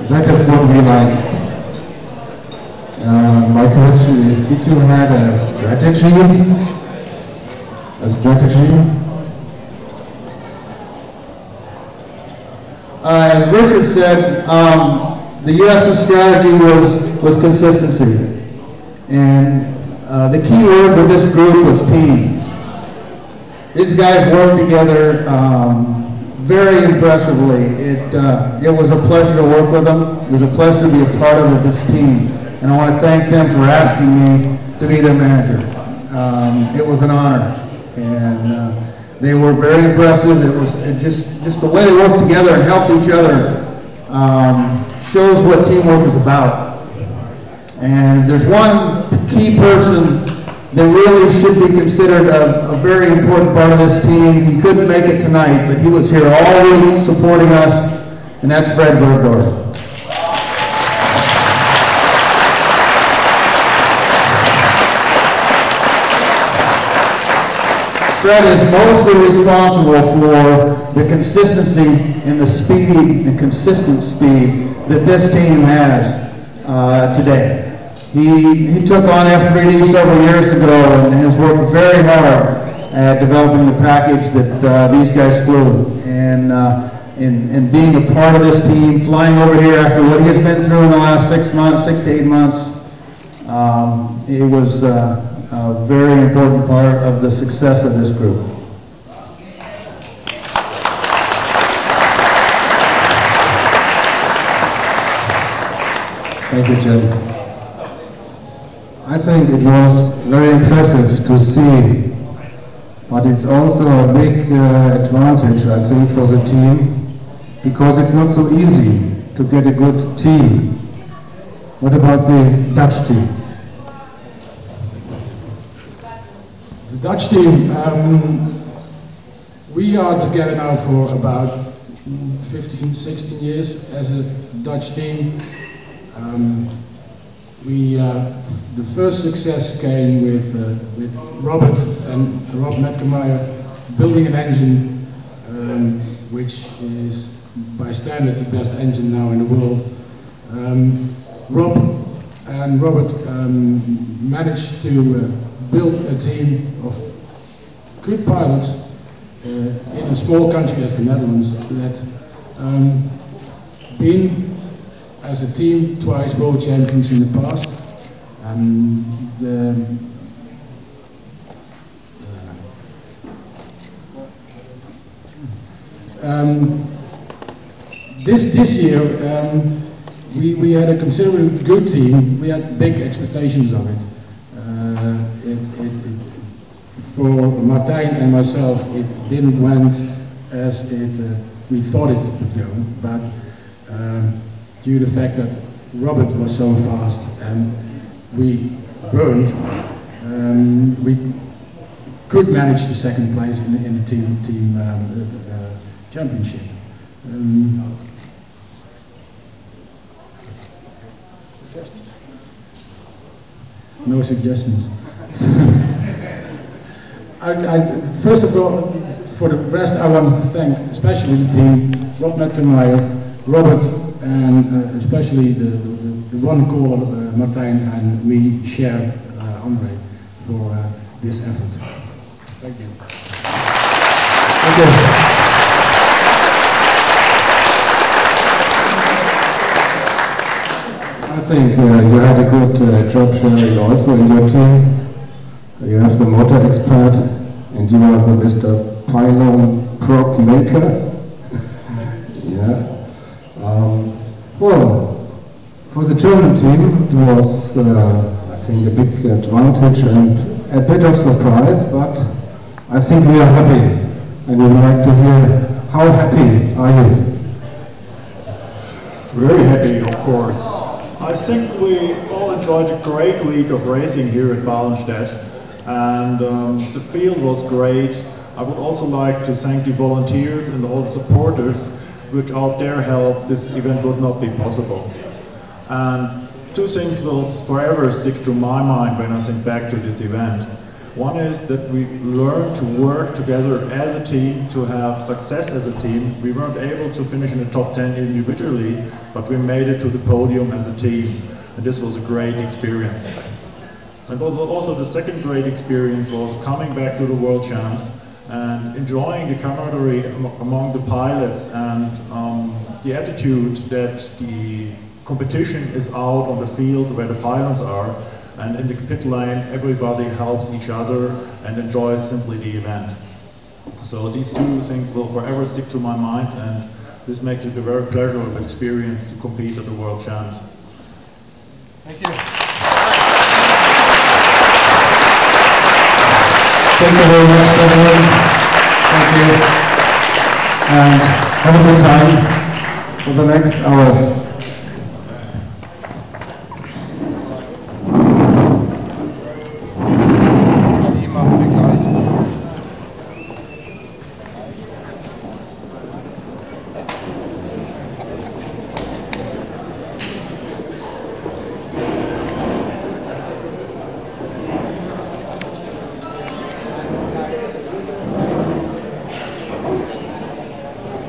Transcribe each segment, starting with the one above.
That is what we like. My question is, did you have a strategy? As Richard said, the U.S.'s strategy was consistency. And the key word for this group was team. These guys worked together very impressively. It was a pleasure to work with them. It was a pleasure to be a part of this team. And I want to thank them for asking me to be their manager. It was an honor. And they were very impressive. It was just the way they worked together and helped each other shows what teamwork is about. And there's one key person that really should be considered a very important part of this team. He couldn't make it tonight, but he was here all week supporting us, and that's Fred Bergdorf. Fred is mostly responsible for the consistency and the speed and consistent speed that this team has today. He took on F3D several years ago and has worked very hard at developing the package that these guys flew. And being a part of this team, flying over here after what he's been through in the last 6 to 8 months, it was a very important part of the success of this group. Thank you, Jim. I think it was very impressive to see, but it's also a big advantage, I think, for the team, because it's not so easy to get a good team. What about the Dutch team? The Dutch team, we are together now for about 15, 16 years as a Dutch team. The first success came with Robert and Rob Metkemeyer building an engine which is by standard the best engine now in the world. Rob and Robert managed to build a team of good pilots in a small country as the Netherlands that been as a team twice world champions in the past. This year we had a considerably good team. We had big expectations of it. For Martijn and myself, it didn't went as we thought it would go, but due to the fact that Robert was so fast and we weren't, we could manage the second place in the team championship. No suggestions. First of all, for the rest, I want to thank especially the team, Rob Metkemeyer, Robert, and especially the one caller, Martijn, and me share Andre for this effort. Thank you. Thank you. I think you had a good job sharing also in your team. You have the motor expert, and you are the Mr. Pylon prop maker. Yeah. Well, for the German team, it was, I think, a big advantage and a bit of surprise, but I think we are happy, and we would like to hear, how happy are you? Very happy, of course. I think we all enjoyed a great week of racing here at Ballenstedt, and the field was great. I would also like to thank the volunteers and all the supporters, which without their help this event would not be possible. And two things will forever stick to my mind when I think back to this event. One is that we learned to work together as a team, to have success as a team. We weren't able to finish in the top 10 individually, but we made it to the podium as a team. And this was a great experience. And also the second great experience was coming back to the World Champs and enjoying the camaraderie among the pilots and the attitude that the competition is out on the field where the pilots are, and in the pit lane everybody helps each other and enjoys simply the event. So these two things will forever stick to my mind, and this makes it a very pleasurable experience to compete at the World Champs. Thank you. Thank you very much, everyone. Thank you. And have a good time for the next hours.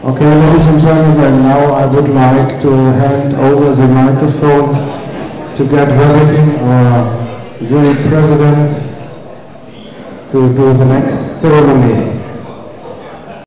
Okay, ladies and gentlemen, now I would like to hand over the microphone to Gerd Wellington, our jury president, to do the next ceremony.